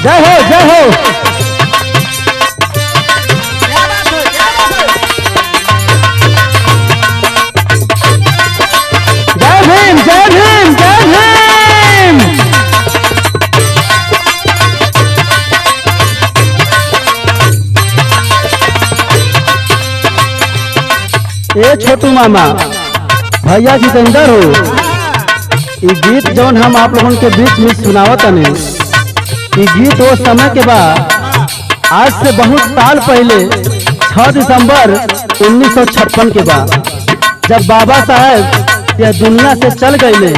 जय हो जय हो। जय भीम जय भीम जय भीम। ए छोटू मामा भैया जितेंद्र हो, ये गीत जौन हम आप लोगों के बीच में सुनावत नहीं, ये गीत वो समय के बाद आज से बहुत साल पहले 6 दिसंबर 1956 के बाद जब बाबा साहब यह दुनिया से चल गए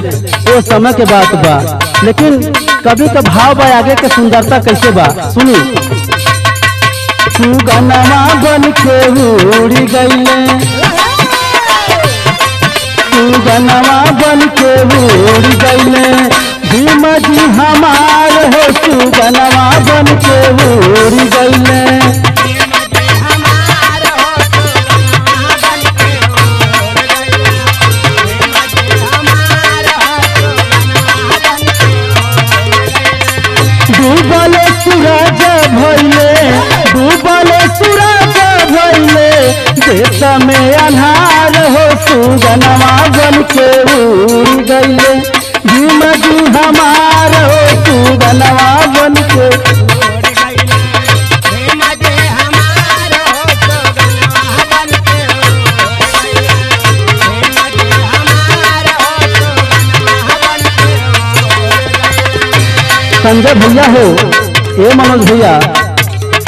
वो समय के बात बा। लेकिन कभी का भाव बा आगे के सुंदरता कैसे बा सुनी। सुगनमा बन के उड़ी गईले, सुगनमा बन के उड़ी गईले, भीम जी हमार हो सुगनमा बन के उड़ी गईले। डूबल सूरज भइले, डूबल सूरज भइले, देश में अन्हार हो सुगनमा बन के उड़ गईले, भीम जी हमार हो सुगनमा बन के। संजय भैया हो, ए मनोज भैया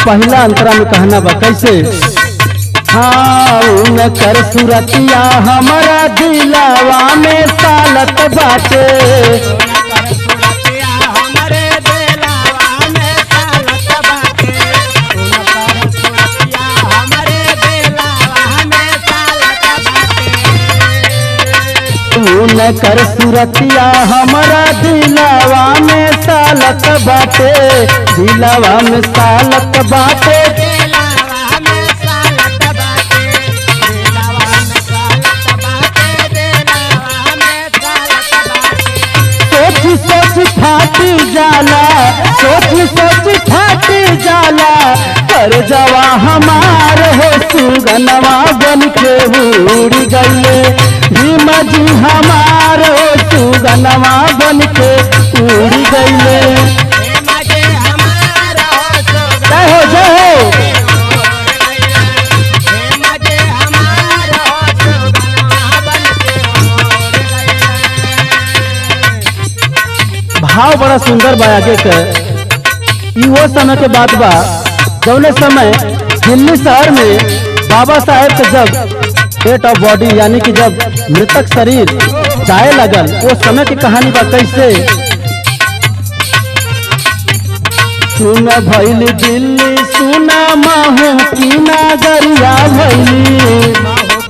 पहला अंतरा में कहना बा कैसे। हाँ कर सुरतिया हमारा दिलावा में सालत बाटे, कर सुरतिया हमारा दिलावा में सालत बाटे, दिलावा में सालत बाटे। सोच सोच फाटी जाला, सोच सोच फाटी जाला, कर जवा हमार हो सुगनमा बन के उड़ गईले, भीम जी हमार हो सुगनमा बन के उड़ गईले। जय हो जय हो। भाव बड़ा सुंदर बा आगे के। वो समय के बात बा जौने समय दिल्ली शहर में बाबा साहेब के जब डेट ऑफ बॉडी यानी कि जब मृतक शरीर जाए लगल, वो समय की कहानी बा कैसे। सुन भैली दिल्ली सुना महू की नगरिया भैली,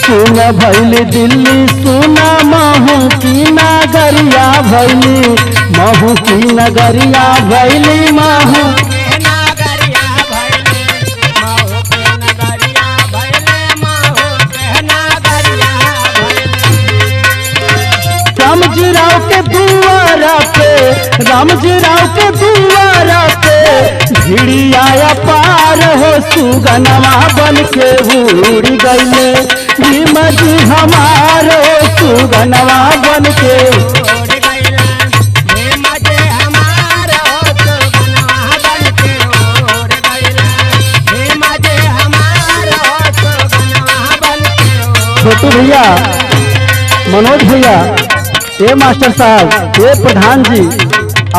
सुन भैली दिल्ली सुना महू की नगरिया भैली, महू की नगरिया भैली, महू रामजी राव के दुआरा पे, रामजी राव के दुआरा पे भिड़िया पार हो सुगनमा बन के उड़ गईले, भीम जी हमार हो सुगनमा बन के। छोटू भैया मनोज भैया ए मास्टर साहब ए प्रधान जी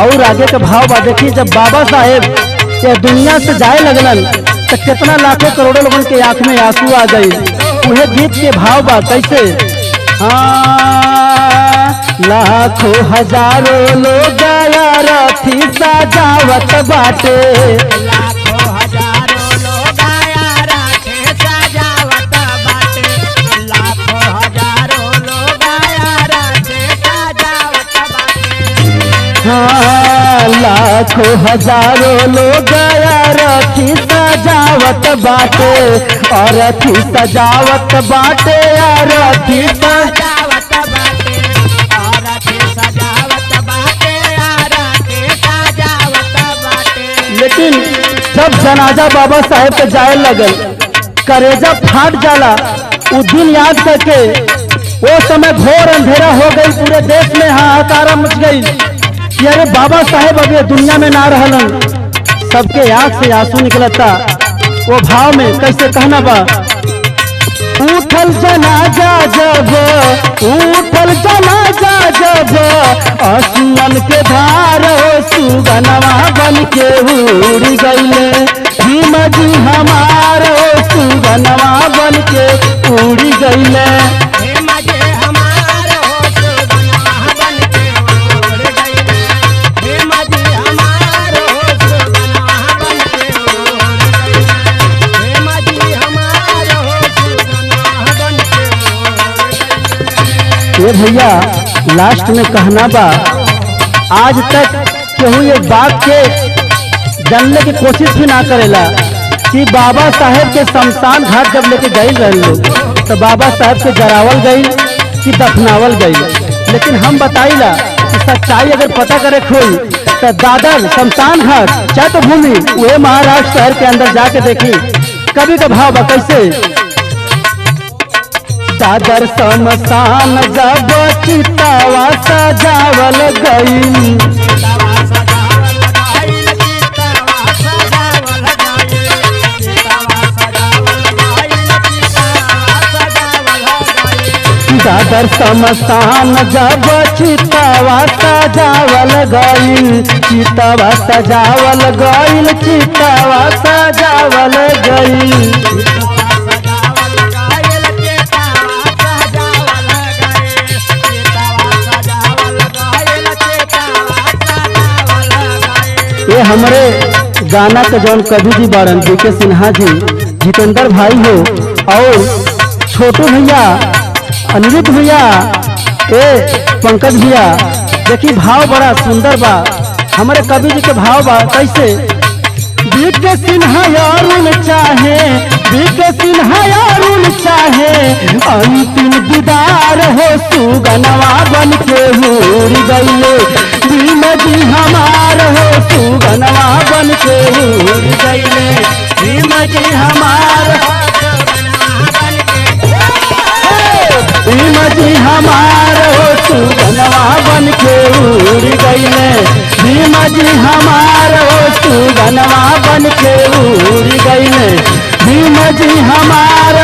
और आगे के भाव बा देखिए। जब बाबा साहेब ये दुनिया से जाए लगलन तो कितना लाखों करोड़ों लोगों के आंख में आंसू आ गई। उन्हें गीत के भाव बा कैसे। हाँ लाखों हजारों लोग गया रथी सजावत बाटे, हाँ, लाखों हजारों लोग रथी सजावत बाटे और रथी सजावत बाटे और रथी सजावत बाटे और रथी सजावत बाटे और रथी सजावत बाटे। लेकिन जब जनाजा बाबा साहेब के जाए लगल करेजा फाट जाला। उ दिन याद करके वो समय घोर अंधेरा हो गई, पूरे देश में हाहाकार मच गई कि अरे बाबा साहेब अब ये दुनिया में ना रहलन। सबके आंख से आंसू निकलता। वो भाव में कैसे कहना बा, उठल जनाजा जब उठल जनाजा जब आसमान के धार सुगनवा बन के उड़ गईले भीम जी हमार सुगनवा बन के उड़ गईले। भीम जी हमार हो सुगनवा बन के उड़ गईले। भीम जी हमार हो सुगनवा बन के उड़ गईले। भीम जी हमार हो सुगनवा बन के उड़ गईले। ये भैया लास्ट में कहना बा, आज तक केहू ये बात के जानने की कोशिश भी ना करेला कि बाबा साहेब के शमशान घाट जब लेके गए रहे लोग तो बाबा साहेब के जरावल गई कि दफनावल गई। लेकिन हम बताइला कि सच्चाई अगर पता करे खोई तो दादर शमशान घाट चैत्यभूमि वह महाराष्ट्र शहर के अंदर जाके देखी। कभी का भाव बा कैसे, दादर शमशान जब चितावा सजावल गई दादर शमशान जब चितावा सजावल गईल चितावा सजावल गईल चितावा सजावल गईल। ये हमारे गाना के जौन कवि जी बारन बीके सिन्हा जी, जितेंद्र भाई हो और छोटू भैया, अनिरुद्ध भैया, पंकज भैया, देखी भाव बड़ा सुंदर बा। हमारे कवि जी के भाव बा कैसे, बीके सिन्हा अरुण चाहे बीके सिन्हा अरुण चाहे अंतिम दीदार हो सुगनवा बन के उड़ गईले भीम जी हमार हो सुगनवा बन के उड़ गईले भीम जी हमार भीम जी हमार हो सुगनवा बन के उड़ गईले भीम जी हमार हो सुगनवा बन के उड़ गईले भीम जी हमार